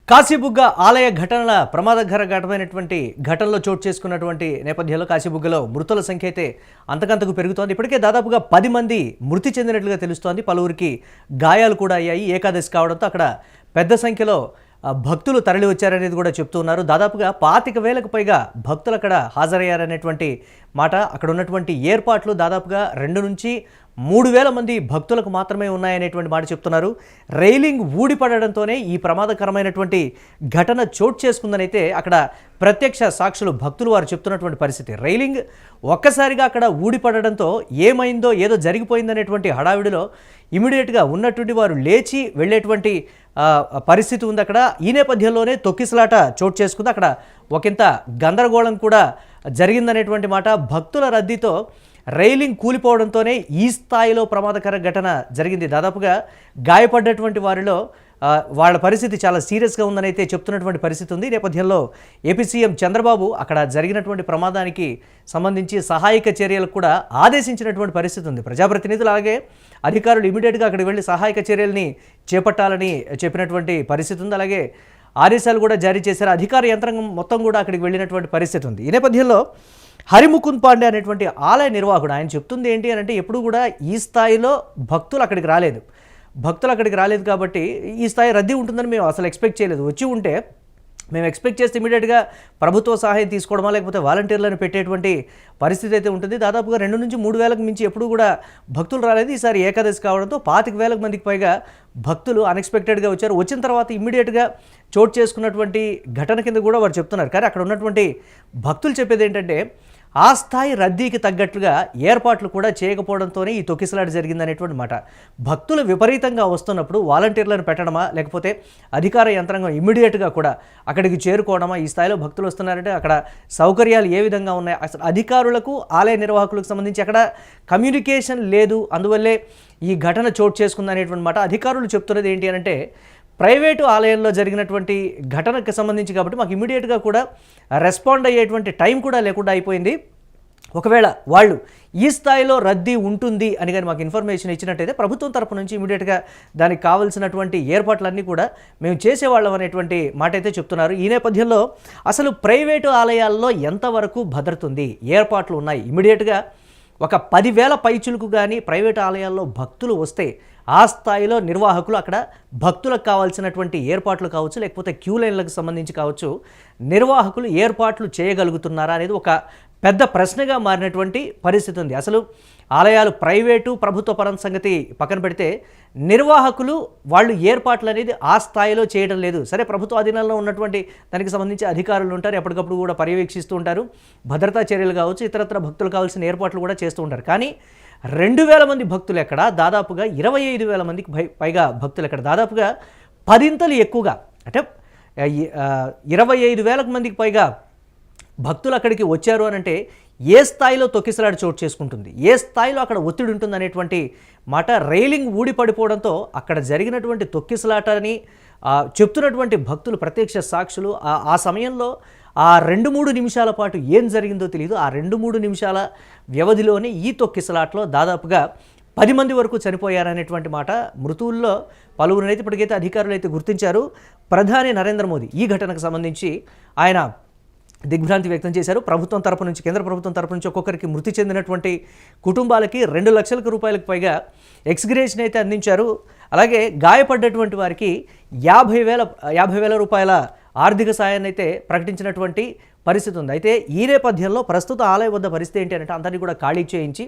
కాశీబుగ్గ ఆలయ ఘటనల ప్రమాదకరమైనటువంటి ఘటనలో చోటు చేసుకున్నటువంటి నేపథ్యంలో కాశీబుగ్గలో మృతుల సంఖ్య అయితే అంతకంతకు పెరుగుతోంది. ఇప్పటికే దాదాపుగా 10 మంది మృతి చెందినట్లుగా తెలుస్తోంది. పలువురికి గాయాలు కూడా అయ్యాయి. ఏకాదశి కావడంతో అక్కడ పెద్ద సంఖ్యలో భక్తులు తరలి వచ్చారనేది కూడా చెప్తున్నారు. దాదాపుగా 25,000కు పైగా భక్తులు అక్కడ హాజరయ్యారనేటువంటి మాట. అక్కడ ఉన్నటువంటి ఏర్పాట్లు దాదాపుగా 2 నుంచి 3,000 మంది భక్తులకు మాత్రమే ఉన్నాయనేటువంటి మాట చెప్తున్నారు. రైలింగ్ ఊడిపడడంతోనే ఈ ప్రమాదకరమైనటువంటి ఘటన చోటు చేసుకుందని అయితే అక్కడ ప్రత్యక్ష సాక్షులు భక్తులు వారు చెప్తున్నటువంటి పరిస్థితి. రైలింగ్ ఒక్కసారిగా అక్కడ ఊడిపడడంతో ఏమైందో ఏదో జరిగిపోయిందనేటువంటి హడావిడిలో ఇమీడియట్గా ఉన్నటువంటి వారు లేచి వెళ్ళేటువంటి పరిస్థితి ఉంది అక్కడ. ఈ నేపథ్యంలోనే తొక్కిసలాట చోటు చేసుకుంది. అక్కడ ఒకంత గందరగోళం కూడా జరిగిందనేటువంటి మాట. భక్తుల రద్దీతో రైలింగ్ కూలిపోవడంతోనే ఈ స్థాయిలో ప్రమాదకర ఘటన జరిగింది. దాదాపుగా గాయపడ్డటువంటి వారిలో వాళ్ళ పరిస్థితి చాలా సీరియస్గా ఉందని అయితే చెప్తున్నటువంటి పరిస్థితి ఉంది. ఈ నేపథ్యంలో ఏపీ సీఎం చంద్రబాబు అక్కడ జరిగినటువంటి ప్రమాదానికి సంబంధించి సహాయక చర్యలకు కూడా ఆదేశించినటువంటి పరిస్థితి ఉంది. ప్రజాప్రతినిధులు అలాగే అధికారులు ఇమీడియట్గా అక్కడికి వెళ్ళి సహాయక చర్యల్ని చేపట్టాలని చెప్పినటువంటి పరిస్థితి ఉంది. అలాగే ఆదేశాలు కూడా జారీ చేశారు. అధికార యంత్రాంగం మొత్తం కూడా అక్కడికి వెళ్ళినటువంటి పరిస్థితి ఉంది. ఈ నేపథ్యంలో హరిముకుంద్ పాండే అనేటువంటి ఆలయ నిర్వాహకుడు ఆయన చెప్తుంది ఏంటి అని అంటే, ఎప్పుడు కూడా ఈ స్థాయిలో భక్తులు అక్కడికి రాలేదు కాబట్టి ఈ స్థాయి రద్దీ ఉంటుందని మేము అసలు ఎక్స్పెక్ట్ చేయలేదు. వచ్చి ఉంటే మేము ఎక్స్పెక్ట్ చేస్తే ఇమీడియట్గా ప్రభుత్వ సహాయం తీసుకోవడమా లేకపోతే వాలంటీర్లను పెట్టేటువంటి పరిస్థితి అయితే ఉంటుంది. దాదాపుగా 2 నుంచి 3,000కు మించి ఎప్పుడు కూడా భక్తులు రాలేదు. ఈసారి ఏకాదశి కావడంతో 25,000 మందికి పైగా భక్తులు అన్ఎక్స్పెక్టెడ్గా వచ్చారు. వచ్చిన తర్వాత ఇమీడియట్గా చోటు చేసుకున్నటువంటి ఘటన కింద కూడా వారు చెప్తున్నారు. కానీ అక్కడ ఉన్నటువంటి భక్తులు చెప్పేది ఏంటంటే, ఆ స్థాయి రద్దీకి తగ్గట్లుగా ఏర్పాట్లు కూడా చేయకపోవడంతోనే ఈ తొక్కిసలాట జరిగిందనేటువంటి మాట. భక్తులు విపరీతంగా వస్తున్నప్పుడు వాలంటీర్లను పెట్టడమా లేకపోతే అధికార యంత్రాంగం ఇమ్మీడియట్గా కూడా అక్కడికి చేరుకోవడమా? ఈ స్థాయిలో భక్తులు వస్తున్నారంటే అక్కడ సౌకర్యాలు ఏ విధంగా ఉన్నాయి? అసలు అధికారులకు ఆలయ నిర్వాహకులకు సంబంధించి అక్కడ కమ్యూనికేషన్ లేదు. అందువల్లే ఈ ఘటన చోటు చేసుకుందనేటువంటి మాట. అధికారులు చెప్తున్నది ఏంటి అంటే, ప్రైవేటు ఆలయంలో జరిగినటువంటి ఘటనకు సంబంధించి కాబట్టి మాకు ఇమీడియట్గా కూడా రెస్పాండ్ అయ్యేటువంటి టైం కూడా లేకుండా అయిపోయింది. ఒకవేళ వాళ్ళు ఈ స్థాయిలో రద్దీ ఉంటుంది అని కానీ మాకు ఇన్ఫర్మేషన్ ఇచ్చినట్టయితే ప్రభుత్వం తరపు నుంచి ఇమీడియట్గా దానికి కావాల్సినటువంటి ఏర్పాట్లన్నీ కూడా మేము చేసేవాళ్ళం అనేటువంటి మాట అయితే చెప్తున్నారు. ఈ నేపథ్యంలో అసలు ప్రైవేటు ఆలయాల్లో ఎంతవరకు భద్రత ఉంది, ఏర్పాట్లు ఉన్నాయి? ఇమీడియట్గా ఒక 10,000 పైచులకు కానీ ప్రైవేటు ఆలయాల్లో భక్తులు వస్తే ఆ స్థాయిలో నిర్వాహకులు అక్కడ భక్తులకు కావాల్సినటువంటి ఏర్పాట్లు కావచ్చు లేకపోతే క్యూ లైన్లకు సంబంధించి కావచ్చు నిర్వాహకులు ఏర్పాట్లు చేయగలుగుతున్నారా అనేది ఒక పెద్ద ప్రశ్నగా మారినటువంటి పరిస్థితి ఉంది. అసలు ఆలయాలు ప్రైవేటు ప్రభుత్వ పరం సంగతి పక్కన పెడితే నిర్వాహకులు వాళ్ళు ఏర్పాట్లు అనేది ఆ స్థాయిలో చేయడం లేదు. సరే, ప్రభుత్వ అధీనంలో ఉన్నటువంటి దానికి సంబంధించి అధికారులు ఉంటారు, ఎప్పటికప్పుడు కూడా పర్యవేక్షిస్తూ ఉంటారు. భద్రతా చర్యలు కావచ్చు ఇతరత్ర భక్తులు కావాల్సిన ఏర్పాట్లు కూడా చేస్తూ ఉంటారు. కానీ 2,000 మంది భక్తులు ఎక్కడ, దాదాపుగా 25,000 మందికి పైగా భక్తులు ఎక్కడ, దాదాపుగా 10 ఎక్కువగా అంటే 25,000 మందికి పైగా భక్తులు అక్కడికి వచ్చారు అని అంటే ఏ స్థాయిలో తొక్కిసలాట చోటు చేసుకుంటుంది, ఏ స్థాయిలో అక్కడ ఒత్తిడి ఉంటుంది అనేటువంటి మాట. రైలింగ్ ఊడిపడిపోవడంతో అక్కడ జరిగినటువంటి తొక్కిసలాటని చెప్తున్నటువంటి భక్తులు ప్రత్యక్ష సాక్షులు. ఆ సమయంలో ఆ 2-3 నిమిషాల పాటు ఏం జరిగిందో తెలియదు. ఆ 2-3 నిమిషాల వ్యవధిలోనే ఈ తొక్కిసలాటలో దాదాపుగా 10 మంది వరకు చనిపోయారనేటువంటి మాట. మృతువుల్లో పలువురినైతే ఇప్పటికైతే అధికారులు అయితే గుర్తించారు. ప్రధాని నరేంద్ర మోదీ ఈ ఘటనకు సంబంధించి ఆయన దిగ్భ్రాంతి వ్యక్తం చేశారు. ప్రభుత్వం తరపు నుంచి, కేంద్ర ప్రభుత్వం తరపు నుంచి ఒక్కొక్కరికి మృతి చెందినటువంటి కుటుంబాలకి 2 లక్షల రూపాయలకు పైగా ఎక్స్గ్రేషన్ అయితే అందించారు. అలాగే గాయపడ్డటువంటి వారికి 50,000 రూపాయల ఆర్థిక సాయాన్ని అయితే ప్రకటించినటువంటి పరిస్థితి ఉంది. అయితే ఈ నేపథ్యంలో ప్రస్తుత ఆలయ వద్ద పరిస్థితి ఏంటి అంటే, అందరినీ కూడా ఖాళీ చేయించి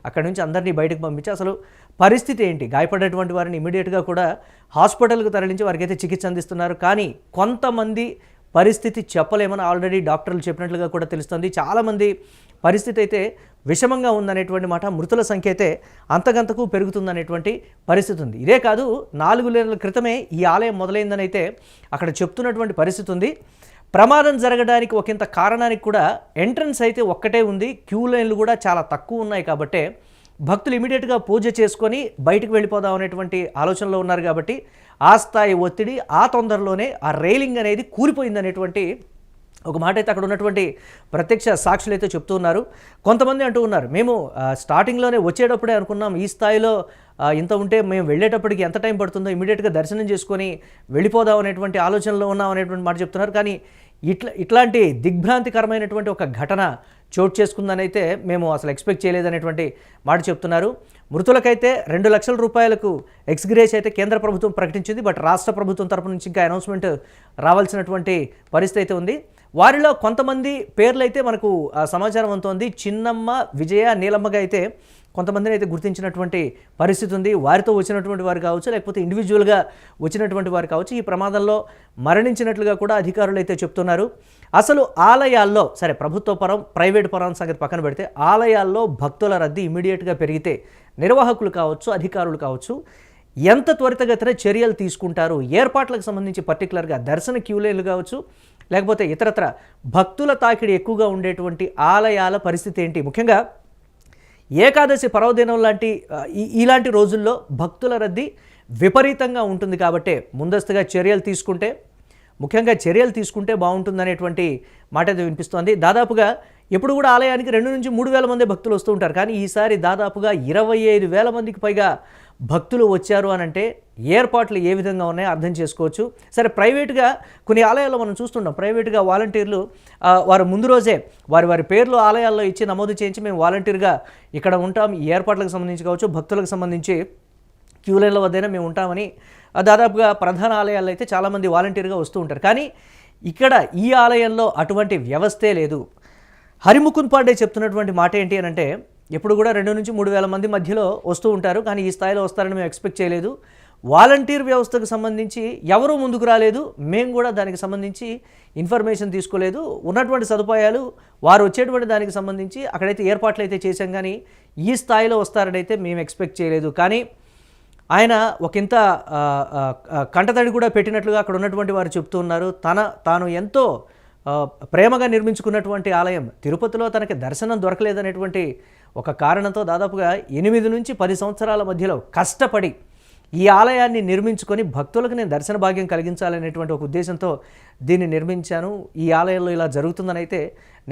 అక్కడి నుంచి అందరినీ బయటకు పంపించి అసలు పరిస్థితి ఏంటి, గాయపడ్డటువంటి వారిని ఇమీడియట్గా కూడా హాస్పిటల్కు తరలించి వారికైతే చికిత్స అందిస్తున్నారు. కానీ కొంతమంది పరిస్థితి చెప్పలేమని ఆల్రెడీ డాక్టర్లు చెప్పినట్లుగా కూడా తెలుస్తుంది. చాలామంది పరిస్థితి అయితే విషమంగా ఉందనేటువంటి మాట. మృతుల సంఖ్య అయితే అంతకంతకు పెరుగుతుందనేటువంటి పరిస్థితి ఉంది. ఇదే కాదు, 4 నెలల క్రితమే ఈ ఆలయం మొదలైందని అయితే అక్కడ చెప్తున్నటువంటి పరిస్థితి ఉంది. ప్రమాదం జరగడానికి ఒకంత కారణానికి కూడా ఎంట్రన్స్ అయితే ఒక్కటే ఉంది, క్యూ లైన్లు కూడా చాలా తక్కువ ఉన్నాయి. కాబట్టే భక్తులు ఇమీడియట్గా పూజ చేసుకొని బయటకు వెళ్ళిపోదాం అనేటువంటి ఆలోచనలో ఉన్నారు. కాబట్టి ఆ స్థాయి ఒత్తిడి, ఆ తొందరలోనే ఆ రైలింగ్ అనేది కూలిపోయిందనేటువంటి ఒక మాట అయితే అక్కడ ఉన్నటువంటి ప్రత్యక్ష సాక్షులు అయితే చెప్తూ ఉన్నారు. కొంతమంది అంటూ ఉన్నారు, మేము స్టార్టింగ్లోనే వచ్చేటప్పుడే అనుకున్నాం ఈ స్థాయిలో ఇంత ఉంటే మేము వెళ్ళేటప్పటికి ఎంత టైం పడుతుందో ఇమీడియట్గా దర్శనం చేసుకొని వెళ్ళిపోదాం అనేటువంటి ఆలోచనలో ఉన్నాం అనేటువంటి మాట చెప్తున్నారు. కానీ ఇట్లాంటి దిగ్భ్రాంతికరమైనటువంటి ఒక ఘటన చోటు చేసుకుందని అయితే మేము అసలు ఎక్స్పెక్ట్ చేయలేదనేటువంటి మాట చెప్తున్నారు. మృతులకైతే 2 లక్షల రూపాయలకు ఎక్స్గ్రేస్ అయితే కేంద్ర ప్రభుత్వం ప్రకటించింది. బట్ రాష్ట్ర ప్రభుత్వం తరపు నుంచి ఇంకా అనౌన్స్మెంట్ రావాల్సినటువంటి పరిస్థితి అయితే ఉంది. వారిలో కొంతమంది పేర్లు అయితే మనకు సమాచారం అందుతోంది. చిన్నమ్మ, విజయ, నీలమ్మగా అయితే కొంతమందిని అయితే గుర్తించినటువంటి పరిస్థితి ఉంది. వారితో వచ్చినటువంటి వారు కావచ్చు, లేకపోతే ఇండివిజువల్గా వచ్చినటువంటి వారు కావచ్చు, ఈ ప్రమాదంలో మరణించినట్లుగా కూడా అధికారులు అయితే చెప్తున్నారు. అసలు ఆలయాల్లో సరే ప్రభుత్వ పరం ప్రైవేట్ పరం సంగతి పక్కన పెడితే ఆలయాల్లో భక్తుల రద్దీ ఇమీడియట్గా పెరిగితే నిర్వాహకులు కావచ్చు, అధికారులు కావచ్చు ఎంత త్వరితగతిన చర్యలు తీసుకుంటారు, ఏర్పాట్లకు సంబంధించి పర్టికులర్గా దర్శన క్యూలైన్లు కావచ్చు, లేకపోతే ఇతరత్ర భక్తుల తాకిడి ఎక్కువగా ఉండేటువంటి ఆలయాల పరిస్థితి ఏంటి, ముఖ్యంగా ఏకాదశి పర్వదినం లాంటి ఇలాంటి రోజుల్లో భక్తుల రద్దీ విపరీతంగా ఉంటుంది. కాబట్టే ముందస్తుగా చర్యలు తీసుకుంటే, ముఖ్యంగా చర్యలు తీసుకుంటే బాగుంటుందనేటువంటి మాట అయితే వినిపిస్తోంది. దాదాపుగా ఎప్పుడు కూడా ఆలయానికి 2 నుంచి 3 వేల మంది భక్తులు వస్తూ ఉంటారు. కానీ ఈసారి దాదాపుగా 25,000 మందికి పైగా భక్తులు వచ్చారు అని అంటే ఏర్పాట్లు ఏ విధంగా ఉన్నాయో అర్థం చేసుకోవచ్చు. సరే ప్రైవేట్గా కొన్ని ఆలయాల్లో మనం చూస్తుంటాం, ప్రైవేట్గా వాలంటీర్లు వారు ముందు రోజే వారి పేర్లు ఆలయాల్లో ఇచ్చి నమోదు చేయించి మేము వాలంటీర్గా ఇక్కడ ఉంటాం, ఈ ఏర్పాట్లకు సంబంధించి కావచ్చు, భక్తులకు సంబంధించి క్యూ లైన్ల వద్దైనా మేము ఉంటామని దాదాపుగా ప్రధాన ఆలయాల్లో అయితే చాలామంది వాలంటీర్గా వస్తూ ఉంటారు. కానీ ఇక్కడ ఈ ఆలయంలో అటువంటి వ్యవస్థే లేదు. హరిముకుంద్ పాండే చెప్తున్నటువంటి మాట ఏంటి అని అంటే, ఎప్పుడు కూడా 2 నుంచి 3 వేల మంది మధ్యలో వస్తూ ఉంటారు, కానీ ఈ స్థాయిలో వస్తారని మేము ఎక్స్పెక్ట్ చేయలేదు. వాలంటీర్ వ్యవస్థకు సంబంధించి ఎవరూ ముందుకు రాలేదు, మేము కూడా దానికి సంబంధించి ఇన్ఫర్మేషన్ తీసుకోలేదు. ఉన్నటువంటి సదుపాయాలు వారు వచ్చేటువంటి దానికి సంబంధించి అక్కడైతే ఏర్పాట్లు అయితే చేశాం, కానీ ఈ స్థాయిలో వస్తారని అయితే మేము ఎక్స్పెక్ట్ చేయలేదు. కానీ ఆయన ఒకంత కంటతడి కూడా పెట్టినట్లుగా అక్కడ ఉన్నటువంటి వారు చెప్తూ ఉన్నారు. తాను ఎంతో ప్రేమగా నిర్మించుకున్నటువంటి ఆలయం తిరుపతిలో తనకి దర్శనం దొరకలేదనేటువంటి ఒక కారణంతో దాదాపుగా 8 నుంచి 10 సంవత్సరాల మధ్యలో కష్టపడి ఈ ఆలయాన్ని నిర్మించుకొని భక్తులకు నేను దర్శన భాగ్యం కలిగించాలనేటువంటి ఒక ఉద్దేశంతో దీన్ని నిర్మించాను. ఈ ఆలయంలో ఇలా జరుగుతుందని అయితే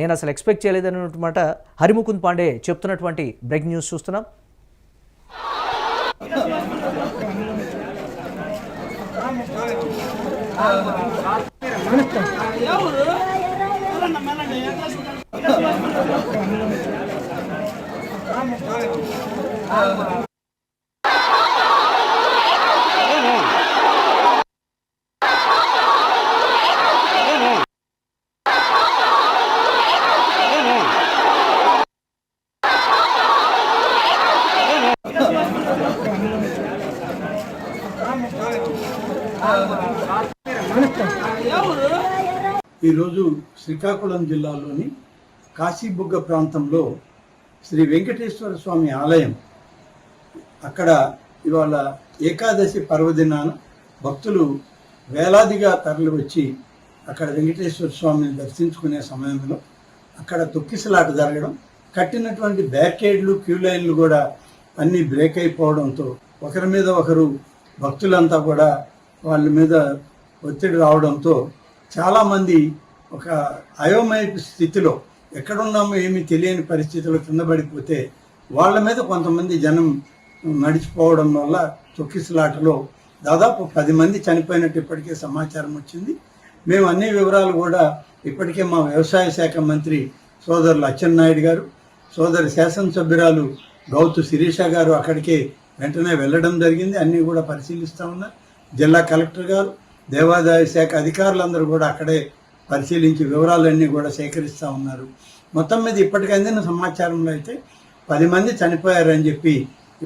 నేను అసలు ఎక్స్పెక్ట్ చేయలేదన్నమాట హరిముకుంద్ పాండే చెప్తున్నటువంటి బ్రేకింగ్ న్యూస్ చూస్తున్నాం. ఈరోజు శ్రీకాకుళం జిల్లాలోని కాశీబుగ్గ ప్రాంతంలో శ్రీ వెంకటేశ్వర స్వామి ఆలయం, అక్కడ ఇవాళ ఏకాదశి పర్వదినాన భక్తులు వేలాదిగా తరలి వచ్చి అక్కడ వెంకటేశ్వర స్వామిని దర్శించుకునే సమయంలో అక్కడ తొక్కిసలాట జరగడం, కట్టినటువంటి బ్యారికేడ్లు క్యూ లైన్లు కూడా అన్నీ బ్రేక్ అయిపోవడంతో ఒకరి మీద ఒకరు భక్తులంతా కూడా వాళ్ళ మీద ఒత్తిడి రావడంతో చాలామంది ఒక అయోమయ స్థితిలో ఎక్కడున్నామో ఏమీ తెలియని పరిస్థితిలో కింద పడిపోతే వాళ్ళ మీద కొంతమంది జనం నడిచిపోవడం వల్ల తొక్కిసలాటలో దాదాపు 10 మంది చనిపోయినట్టు ఇప్పటికే సమాచారం వచ్చింది. మేము అన్ని వివరాలు కూడా ఇప్పటికే మా వ్యవసాయ శాఖ మంత్రి సోదరులు అచ్చెన్నాయుడు గారు, సోదరి శాసనసభ్యురాలు గౌతు శిరీష గారు అక్కడికే వెంటనే వెళ్ళడం జరిగింది. అన్నీ కూడా పరిశీలిస్తూ ఉన్నారు. జిల్లా కలెక్టర్ గారు, దేవాదాయ శాఖ అధికారులందరూ కూడా అక్కడే పరిశీలించి వివరాలన్నీ కూడా సేకరిస్తూ ఉన్నారు. మొత్తం మీద ఇప్పటికే అందిన సమాచారంలో అయితే 10 మంది చనిపోయారని చెప్పి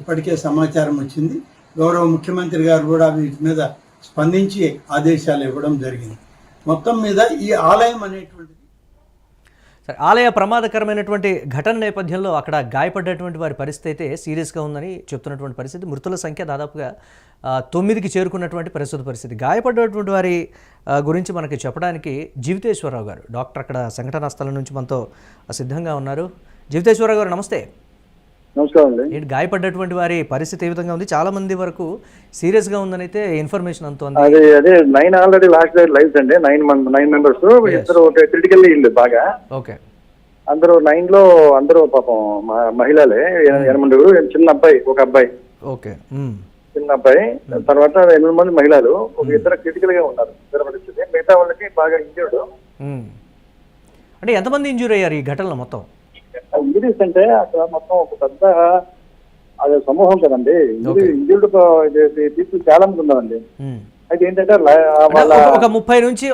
ఇప్పటికే సమాచారం వచ్చింది. గౌరవ ముఖ్యమంత్రి గారు కూడా వీటి మీద స్పందించి ఆదేశాలు ఇవ్వడం జరిగింది. మొత్తం మీద ఈ ఆలయం అనేటువంటిది ఆలయ ప్రమాదకరమైనటువంటి ఘటన నేపథ్యంలో అక్కడ గాయపడ్డటువంటి వారి పరిస్థితి అయితే సీరియస్గా ఉందని చెప్తున్నటువంటి పరిస్థితి. మృతుల సంఖ్య దాదాపుగా 9కి చేరుకున్నటువంటి పరిస్థితి. గాయపడ్డటువంటి వారి గురించి మనకి చెప్పడానికి జీవితేశ్వరరావు గారు డాక్టర్ అక్కడ సంఘటనా స్థలం నుంచి మనతో సిద్ధంగా ఉన్నారు. జీవితేశ్వరరావు గారు నమస్తే. నమస్కారం అండి. ఏంటి గాయపడ్డటువంటి వారి పరిస్థితి ఏ విధంగా ఉంది? చాలా మంది వరకు సీరియస్గా ఉందని అయితే ఇన్ఫర్మేషన్ అందుతోంది. అదే 9 ఆల్రెడీ లాస్ట్ లైవ్స్ అండి. 9 మెంబర్స్, ఇద్దరు క్రిటికల్లీ ఇల్లు బాగా. ఓకే. అందరూ 9 లో అందరూ పాపం మహిళలే, 8 చిన్న అబ్బాయి, ఒక అబ్బాయి. ఓకే. చిన్న అబ్బాయి, తర్వాత 8 మంది మహిళలు, ఒక ఇద్దరు క్రిటికల్ గా ఉన్నారు. ఇద్దరు పరిస్థితి, మిగతా వాళ్ళకి బాగా ఇంజర్డ్. అంటే ఎంతమంది ఇంజూర్ అయ్యారు ఈ ఘటనలో మొత్తం? ఇంజరీస్ అంటే అక్కడ మొత్తం ఒక పెద్ద అదే సమూహం కదండి. ఇంజర్డ్ పీపుల్ చాలా మంది ఉన్నారండి. అయితే ఏంటంటే వాళ్ళ ఒక 30 నుంచి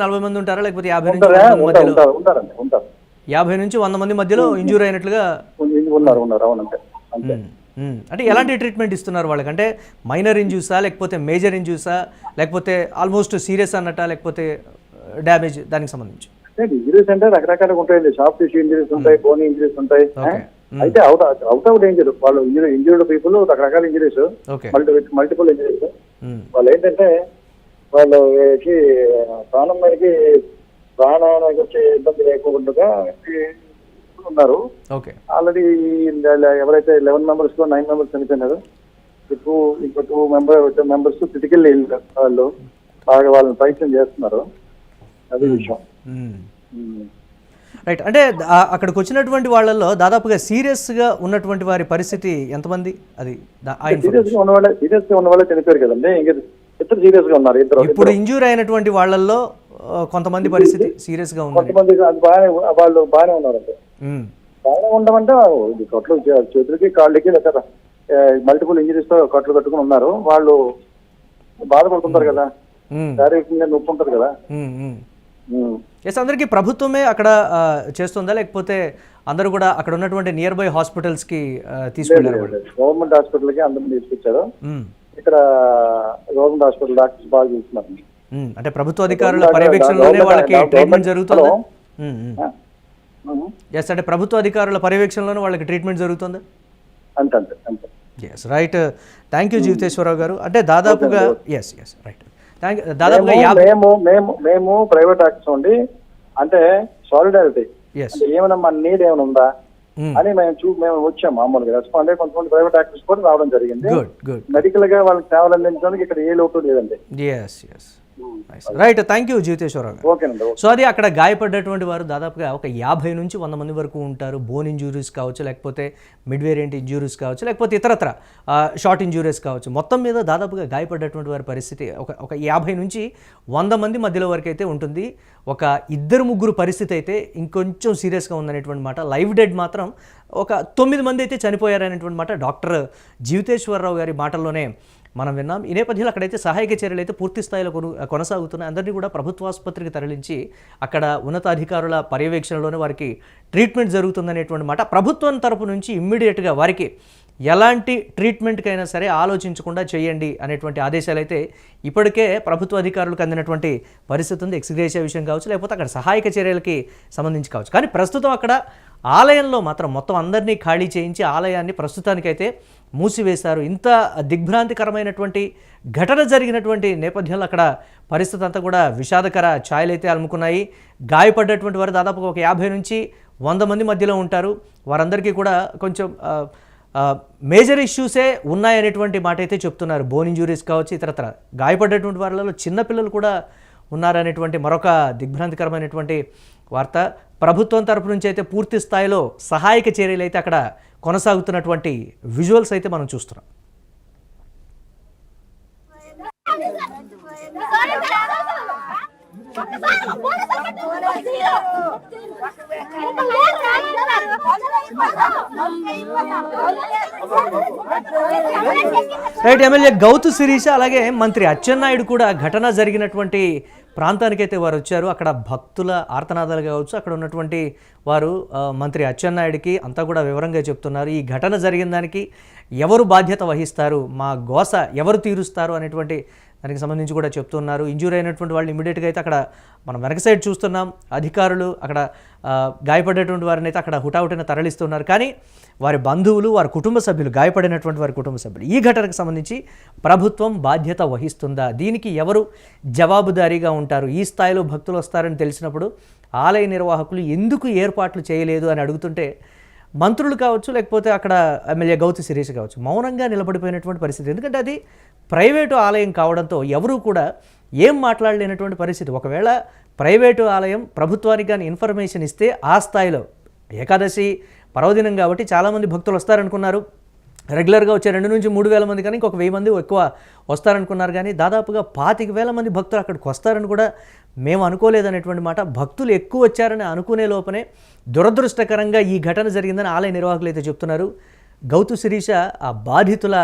40 మంది ఉంటారా, లేకపోతే 50 నుంచి ఉంటారండి. 50 నుంచి 100 మంది మధ్యలో ఇంజూర్ అయినట్లుగా ఉన్నారు. అవునంటే అంతే. అంటే ఎలాంటి ట్రీట్మెంట్ ఇస్తున్నారు వాళ్ళకి? అంటే మైనర్ ఇంజూసా, లేకపోతే మేజర్ ఇంజూసా, లేకపోతే ఆల్మోస్ట్ సీరియస్ అన్నట్టా, లేకపోతే డ్యామేజ్, దానికి సంబంధించి? ఇంజరీస్ అంటే రకరకాలుగా ఉంటాయండి. సాఫ్ట్ టిష్యూ ఇంజరీస్ ఉంటాయి, బోన్ ఇంజరీస్ ఉంటాయి. అయితే అవుట్ ఆఫ్ డేంజర్ వాళ్ళు ఇంజర్డ్ పీపుల్, రకరకాల ఇంజరీస్, మల్టిపుల్ ఇంజరీస్. వాళ్ళు ఏంటంటే వాళ్ళకి ప్రాణానికి వచ్చే ఇబ్బంది లేకుండా ఉన్నారు. ఆల్రెడీ ఎవరైతే 11 మెంబర్స్ లో 9 మెంబర్స్ చనిపోయినారు. ఇంకో 2 మెంబర్స్ క్రిటికల్ వాళ్ళు బాగా వాళ్ళని ప్రయత్నం చేస్తున్నారు. అదే విషయం. రైట్. అంటే అక్కడికి వచ్చినటువంటి వాళ్ళల్లో దాదాపుగా సీరియస్గా ఉన్నటువంటి వారి పరిస్థితి ఎంతమంది? అది సీరియస్ గా ఉన్న వాళ్ళే చనిపోయారు కదండి. ఇద్దరు సీరియస్ గా ఉన్నారు. ఇప్పుడు ఇంజూర్ అయినటువంటి వాళ్ళల్లో కొంతమంది పరిస్థితి సీరియస్ గా ఉంది. కొంతమంది వాళ్ళు బాగానే ఉన్నారండి. బాగానే ఉండమంటే కట్లు చేతులకి, కాళ్ళకి, లేదా మల్టిపుల్ ఇంజరీస్ తో కట్లు కట్టుకుని ఉన్నారు. వాళ్ళు బాధపడుతుంటారు కదా, శారీరకంగా నొప్పి ఉంటారు కదా. అందరికీ ప్రభుత్వమే అక్కడ చేస్తుందా, లేకపోతే అందరూ కూడా అక్కడ ఉన్నటువంటి నియర్ బై హాస్పిటల్స్ కి తీసుకెళ్లారు? గవర్నమెంట్ హాస్పిటల్ కి అందరినీ తీసుకొచ్చారు. ఇక్కడ గవర్నమెంట్ హాస్పిటల్ డాక్టర్స్ బాగా చూస్తున్నారు. అంటే ప్రభుత్వ అధికారుల పర్యవేక్షణలోనే వాళ్ళకి ట్రీట్మెంట్ జరుగుతుందా? అంటే ప్రభుత్వ అధికారుల పర్యవేక్షణలోనే వాళ్ళకి ట్రీట్మెంట్ జరుగుతుందా? అంతే. రైట్. థ్యాంక్ యూ జీవితేశ్వరరావు గారు. అంటే దాదాపుగా రైట్. దాదాపుగా మేము ప్రైవేట్ డాక్టర్స్ ఉండి, అంటే సాలిడారిటీ ఏమైనా మన నీడ్ ఏమైనా ఉందా అని మేము వచ్చాం. మామూలుగా రెస్పాండ్ అయ్యి కొంతమంది ప్రైవేట్ డాక్టర్స్ కూడా రావడం జరిగింది. మెడికల్ గా వాళ్ళకి సేవలు అందించడానికి ఇక్కడ ఏ లోటు లేదండి. Right. Thank you Jeevitheswararao. So అది అక్కడ గాయపడ్డటువంటి వారు దాదాపుగా ఒక 50 నుంచి 100 మంది వరకు ఉంటారు. బోన్ ఇంజురీస్ కావచ్చు, లేకపోతే మిడ్ వేరియంట్ ఇంజురీస్ కావచ్చు, లేకపోతే ఇతరత్ర షార్ట్ ఇంజురీస్ కావచ్చు. మొత్తం మీద దాదాపుగా గాయపడ్డటువంటి వారి పరిస్థితి ఒక 50 నుంచి 100 మంది మధ్యలో వరకు అయితే ఉంటుంది. ఒక 2-3 పరిస్థితి అయితే ఇంకొంచెం సీరియస్గా ఉందనేటువంటి మాట. లైవ్ డెడ్ మాత్రం ఒక 9 మంది అయితే చనిపోయారనేటువంటి మాట డాక్టర్ జీవితేశ్వరరావు గారి మాటల్లోనే మనం విన్నాం. ఈ నేపథ్యంలో అక్కడైతే సహాయక చర్యలు అయితే పూర్తి స్థాయిలో కొనసాగుతున్నాయి. అందరినీ కూడా ప్రభుత్వ ఆసుపత్రికి తరలించి అక్కడ ఉన్నతాధికారుల పర్యవేక్షణలోనే వారికి ట్రీట్మెంట్ జరుగుతుందనేటువంటి మాట. ప్రభుత్వం తరపు నుంచి ఇమ్మీడియట్గా వారికి ఎలాంటి ట్రీట్మెంట్కైనా సరే ఆలోచించకుండా చేయండి అనేటువంటి ఆదేశాలు అయితే ఇప్పటికే ప్రభుత్వ అధికారులకు అందినటువంటి పరిస్థితి ఉంది. ఎక్స్గ్రేషియా విషయం కావచ్చు, లేకపోతే అక్కడ సహాయక చర్యలకి సంబంధించి కావచ్చు. కానీ ప్రస్తుతం అక్కడ ఆలయంలో మాత్రం మొత్తం అందరినీ ఖాళీ చేయించి ఆలయాన్ని ప్రస్తుతానికైతే మూసివేశారు. ఇంత దిగ్భ్రాంతికరమైనటువంటి ఘటన జరిగినటువంటి నేపథ్యంలో అక్కడ పరిస్థితి అంతా కూడా విషాదకర ఛాయలైతే అలుముకున్నాయి. గాయపడ్డటువంటి వారు దాదాపుగా ఒక 50 నుంచి 100 మంది మధ్యలో ఉంటారు. వారందరికీ కూడా కొంచెం మేజర్ ఇష్యూసే ఉన్నాయనేటువంటి మాట అయితే చెప్తున్నారు. బోన్ ఇంజురీస్ కావచ్చు, ఇతరత్ర గాయపడ్డటువంటి వారిలో చిన్నపిల్లలు కూడా ఉన్నారనేటువంటి మరొక దిగ్భ్రాంతికరమైనటువంటి వార్త. ప్రభుత్వం తరపు నుంచి అయితే పూర్తి స్థాయిలో సహాయక చర్యలు అయితే అక్కడ కొనసాగుతున్నటువంటి విజువల్స్ అయితే మనం చూస్తున్నాం. రైట్. ఎమ్మెల్యే గౌతు శిరీష అలాగే మంత్రి అచ్చెన్నాయుడు కూడా ఘటన జరిగినటువంటి ప్రాంతానికైతే వారు వచ్చారు. అక్కడ భక్తుల ఆర్తనాదాలు కావచ్చు, అక్కడ ఉన్నటువంటి వారు మంత్రి అచ్చెన్నాయుడికి అంతా కూడా వివరంగా చెప్తున్నారు. ఈ ఘటన జరిగిన దానికి ఎవరు బాధ్యత వహిస్తారు, మా గోస ఎవరు తీరుస్తారు అనేటువంటి దానికి సంబంధించి కూడా చెప్తున్నారు. ఇంజూరీ అయినటువంటి వాళ్ళు ఇమీడియట్గా అయితే అక్కడ మనం వెనక సైడ్ చూస్తున్నాం. అధికారులు అక్కడ గాయపడేటువంటి వారిని అయితే అక్కడ హుటాహుటిన తరలిస్తున్నారు. కానీ వారి బంధువులు, వారి కుటుంబ సభ్యులు, గాయపడినటువంటి వారి కుటుంబ సభ్యులు ఈ ఘటనకు సంబంధించి ప్రభుత్వం బాధ్యత వహిస్తుందా, దీనికి ఎవరు జవాబుదారీగా ఉంటారు, ఈ స్థాయిలో భక్తులు వస్తారని తెలిసినప్పుడు ఆలయ నిర్వాహకులు ఎందుకు ఏర్పాట్లు చేయలేదు అని అడుగుతుంటే మంత్రులు కావచ్చు, లేకపోతే అక్కడ ఎమ్మెల్యే గౌతు శిరీష్ కావచ్చు, మౌనంగా నిలబడిపోయినటువంటి పరిస్థితి. ఎందుకంటే అది ప్రైవేటు ఆలయం కావడంతో ఎవరూ కూడా ఏం మాట్లాడలేనటువంటి పరిస్థితి. ఒకవేళ ప్రైవేటు ఆలయం ప్రభుత్వానికి కానీ ఇన్ఫర్మేషన్ ఇస్తే ఆ స్థాయిలో ఏకాదశి పర్వదినం కాబట్టి చాలామంది భక్తులు వస్తారనుకున్నారు. రెగ్యులర్గా వచ్చే 2 నుంచి 3 వేల మంది కానీ ఇంకొక 1000 మంది ఎక్కువ వస్తారనుకున్నారు. కానీ దాదాపుగా 25,000 మంది భక్తులు అక్కడికి వస్తారని కూడా మేము అనుకోలేదనేటువంటి మాట. భక్తులు ఎక్కువ వచ్చారని అనుకునే లోపనే దురదృష్టకరంగా ఈ ఘటన జరిగిందని ఆలయ నిర్వాహకులు అయితే చెప్తున్నారు. గౌతు శిరీష ఆ బాధితుల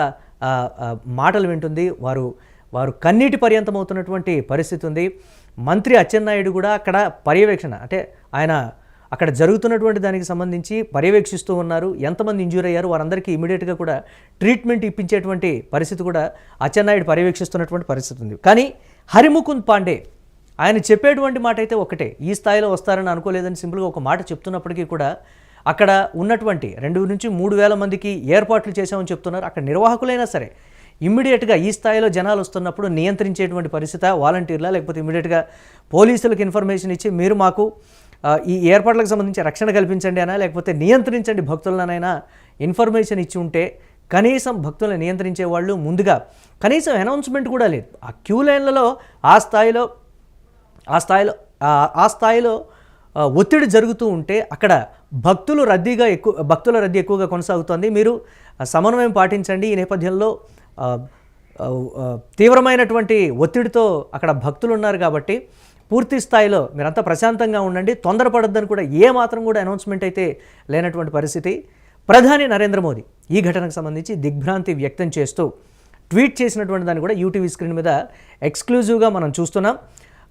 మాటలు వింటుంది. వారు కన్నీటి పర్యంతమవుతున్నటువంటి పరిస్థితి ఉంది. మంత్రి అచ్చెన్నాయుడు కూడా అక్కడ పర్యవేక్షణ, అంటే ఆయన అక్కడ జరుగుతున్నటువంటి దానికి సంబంధించి పర్యవేక్షిస్తూ ఉన్నారు. ఎంతమంది ఇంజ్యూర్ అయ్యారు వారందరికీ ఇమీడియట్గా కూడా ట్రీట్మెంట్ ఇప్పించేటువంటి పరిస్థితి కూడా అచ్చెన్నాయుడు పర్యవేక్షిస్తున్నటువంటి పరిస్థితి ఉంది. కానీ హరిముకుంద్ పాండే ఆయన చెప్పేటువంటి మాట అయితే ఒకటే, ఈ స్థాయిలో వస్తారని అనుకోలేదని సింపుల్గా ఒక మాట చెప్తున్నప్పటికీ కూడా అక్కడ ఉన్నటువంటి 2 నుంచి 3 వేల మందికి ఏర్పాట్లు చేశామని చెప్తున్నారు. అక్కడ నిర్వాహకులైనా సరే ఇమ్మీడియట్గా ఈ స్థాయిలో జనాలు వస్తున్నప్పుడు నియంత్రించేటువంటి పరిస్థితి వాలంటీర్లా, లేకపోతే ఇమ్మీడియట్గా పోలీసులకు ఇన్ఫర్మేషన్ ఇచ్చి మీరు మాకు ఈ ఏర్పాట్లకు సంబంధించి రక్షణ కల్పించండి అనా, లేకపోతే నియంత్రించండి భక్తులనైనా ఇన్ఫర్మేషన్ ఇచ్చి ఉంటే కనీసం భక్తులను నియంత్రించే వాళ్ళు ముందుగా కనీసం అనౌన్స్మెంట్ కూడా లేదు. ఆ క్యూ లైన్లలో ఆ స్థాయిలో ఒత్తిడి జరుగుతూ ఉంటే అక్కడ భక్తుల రద్దీ ఎక్కువగా కొనసాగుతోంది. మీరు సమన్వయం పాటించండి. ఈ నేపథ్యంలో తీవ్రమైనటువంటి ఒత్తిడితో అక్కడ భక్తులు ఉన్నారు కాబట్టి పూర్తి స్థాయిలో మీరంతా ప్రశాంతంగా ఉండండి, తొందరపడొద్దని కూడా ఏమాత్రం కూడా అనౌన్స్మెంట్ అయితే లేనటువంటి పరిస్థితి. ప్రధాని నరేంద్ర మోదీ ఈ ఘటనకు సంబంధించి దిగ్భ్రాంతి వ్యక్తం చేస్తూ ట్వీట్ చేసినటువంటి దాన్ని కూడా యూటీవీ స్క్రీన్ మీద ఎక్స్క్లూజివ్గా మనం చూస్తున్నాం.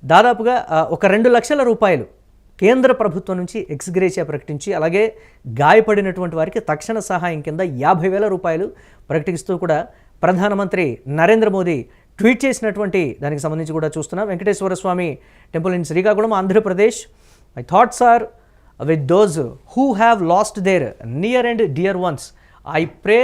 దాదాపుగా ఒక 2 లక్షల రూపాయలు కేంద్ర ప్రభుత్వం నుంచి ఎక్స్గ్రేషియా ప్రకటించి, అలాగే గాయపడినటువంటి వారికి తక్షణ సహాయం కింద 50,000 రూపాయలు ప్రకటిస్తూ కూడా ప్రధానమంత్రి నరేంద్ర మోదీ ట్వీట్ చేసినటువంటి దానికి సంబంధించి కూడా చూస్తున్నాం. Venkateswara Swamy temple in Srikakulam, Andhra Pradesh. My thoughts are with those who have lost their near and dear ones. I pray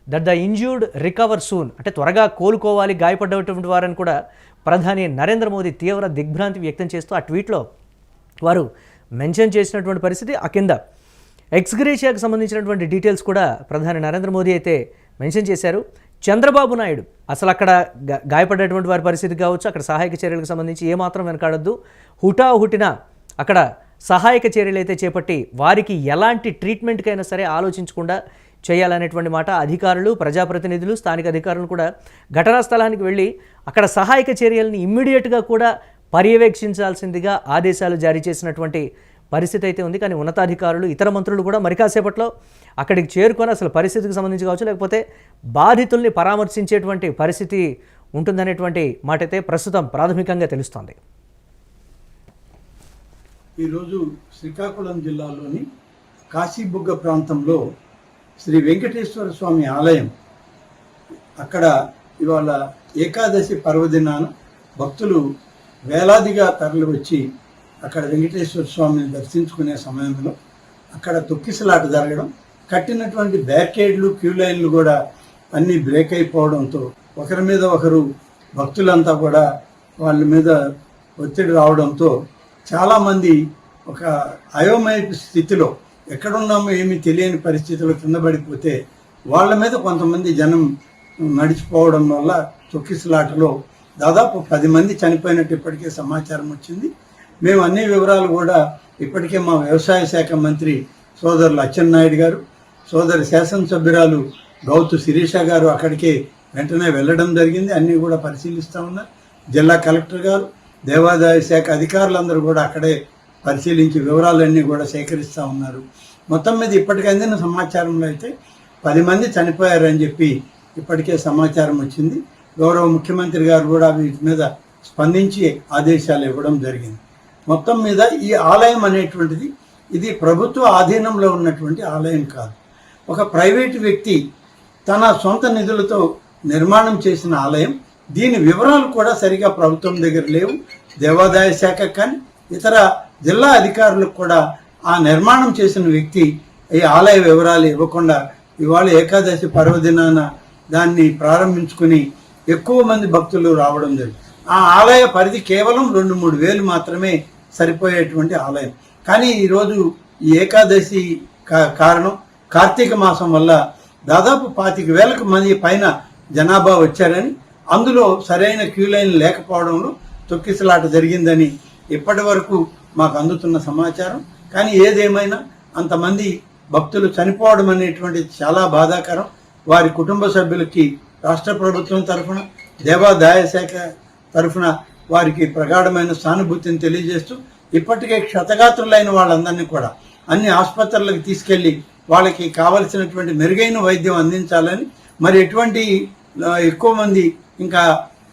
that the injured recover soon. అంటే త్వరగా కోలుకోవాలి గాయపడ్డటువంటి వారని కూడా ప్రధాని నరేంద్ర మోదీ తీవ్ర దిగ్భ్రాంతి వ్యక్తం చేస్తూ ఆ ట్వీట్లో వారు మెన్షన్ చేసినటువంటి పరిస్థితి. ఆ కింద ఎక్స్గ్రేషియాకు సంబంధించినటువంటి డీటెయిల్స్ కూడా ప్రధాని నరేంద్ర మోదీ అయితే మెన్షన్ చేశారు. చంద్రబాబు నాయుడు అసలు అక్కడ గాయపడ్డటువంటి వారి పరిస్థితి కావచ్చు, అక్కడ సహాయక చర్యలకు సంబంధించి ఏమాత్రం వెనకాడద్దు, హుటాహుటిన అక్కడ సహాయక చర్యలు అయితే చేపట్టి వారికి ఎలాంటి ట్రీట్మెంట్కైనా సరే ఆలోచించకుండా చేయాలనేటువంటి మాట. అధికారులు, ప్రజాప్రతినిధులు, స్థానిక అధికారులు కూడా ఘటనా స్థలానికి వెళ్ళి అక్కడ సహాయక చర్యలను ఇమ్మీడియట్గా కూడా పర్యవేక్షించాల్సిందిగా ఆదేశాలు జారీ చేసినటువంటి పరిస్థితి అయితే ఉంది. కానీ ఉన్నతాధికారులు, ఇతర మంత్రులు కూడా మరి కాసేపట్లో అక్కడికి చేరుకొని అసలు పరిస్థితికి సంబంధించి కావచ్చు, లేకపోతే బాధితుల్ని పరామర్శించేటువంటి పరిస్థితి ఉంటుందనేటువంటి మాట అయితే ప్రస్తుతం ప్రాథమికంగా తెలుస్తోంది. ఈరోజు శ్రీకాకుళం జిల్లాలోని కాశీబుగ్గ ప్రాంతంలో శ్రీ వెంకటేశ్వర స్వామి ఆలయం, అక్కడ ఇవాళ ఏకాదశి పర్వదినాన భక్తులు వేలాదిగా తరలి వచ్చి అక్కడ వెంకటేశ్వర స్వామిని దర్శించుకునే సమయంలో అక్కడ తొక్కిసలాట జరగడం, కట్టినటువంటి బ్యారికేడ్లు, క్యూ లైన్లు కూడా అన్నీ బ్రేక్ అయిపోవడంతో ఒకరి మీద ఒకరు భక్తులంతా కూడా వాళ్ళ మీద ఒత్తిడి రావడంతో చాలామంది ఒక అయోమయ స్థితిలో, ఎక్కడున్నామో ఏమీ తెలియని పరిస్థితిలో కింద పడిపోతే వాళ్ళ మీద కొంతమంది జనం నడిచిపోవడం వల్ల తొక్కిసలాటలో దాదాపు 10 మంది చనిపోయినట్టు ఇప్పటికే సమాచారం వచ్చింది. మేము అన్ని వివరాలు కూడా ఇప్పటికే మా వ్యవసాయ శాఖ మంత్రి సోదరులు అచ్చెన్నాయుడు గారు, సోదరి శాసనసభ్యురాలు గౌతు శిరీష గారు అక్కడికే వెంటనే వెళ్ళడం జరిగింది. అన్నీ కూడా పరిశీలిస్తూ ఉన్నారు. జిల్లా కలెక్టర్ గారు, దేవాదాయ శాఖ అధికారులందరూ కూడా అక్కడే పరిశీలించి వివరాలన్నీ కూడా సేకరిస్తూ ఉన్నారు. మొత్తం మీద ఇప్పటికే అందిన సమాచారంలో అయితే 10 మంది చనిపోయారని చెప్పి ఇప్పటికే సమాచారం వచ్చింది. గౌరవ ముఖ్యమంత్రి గారు కూడా వీటి మీద స్పందించి ఆదేశాలు ఇవ్వడం జరిగింది. మొత్తం మీద ఈ ఆలయం అనేటువంటిది ఇది ప్రభుత్వ ఆధీనంలో ఉన్నటువంటి ఆలయం కాదు. ఒక ప్రైవేటు వ్యక్తి తన సొంత నిధులతో నిర్మాణం చేసిన ఆలయం. దీని వివరాలు కూడా సరిగా ప్రభుత్వం దగ్గర లేవు. దేవాదాయ శాఖకు కానీ ఇతర జిల్లా అధికారులకు కూడా ఆ నిర్మాణం చేసిన వ్యక్తి ఈ ఆలయ వివరాలు ఇవ్వకుండా ఇవాళ ఏకాదశి పర్వదినాన దాన్ని ప్రారంభించుకుని ఎక్కువ మంది భక్తులు రావడం జరిగింది. ఆ ఆలయ పరిధి కేవలం 2-3 వేలు మాత్రమే సరిపోయేటువంటి ఆలయం. కానీ ఈరోజు ఈ ఏకాదశి కారణం కార్తీక మాసం వల్ల దాదాపు 25,000 మంది పైన జనాభా వచ్చారని, అందులో సరైన క్యూ లైన్ లేకపోవడంలో తొక్కిసలాట జరిగిందని ఇప్పటి వరకు మాకు అందుతున్న సమాచారం. కానీ ఏదేమైనా అంతమంది భక్తులు చనిపోవడం అనేటువంటిది చాలా బాధాకరం. వారి కుటుంబ సభ్యులకి రాష్ట్ర ప్రభుత్వం తరఫున, దేవాదాయ శాఖ తరఫున వారికి ప్రగాఢమైన సానుభూతిని తెలియజేస్తూ, ఇప్పటికే క్షతగాత్రులైన వాళ్ళందరినీ కూడా అన్ని ఆసుపత్రులకు తీసుకెళ్లి వాళ్ళకి కావలసినటువంటి మెరుగైన వైద్యం అందించాలని, మరి ఎటువంటి ఎక్కువ మంది ఇంకా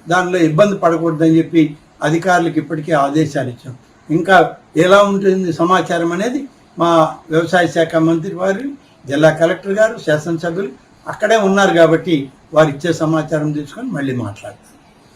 దానిలో ఇబ్బంది పడకూడదని చెప్పి అధికారులకు ఇప్పటికే ఆదేశాలు ఇచ్చాం. ఇంకా ఎలా ఉంటుంది సమాచారం అనేది మా వ్యవసాయ శాఖ మంత్రి వారు, జిల్లా కలెక్టర్ గారు, శాసనసభ్యులు అక్కడే ఉన్నారు కాబట్టి వారు ఇచ్చే సమాచారం తీసుకొని మళ్ళీ మాట్లాడతారు.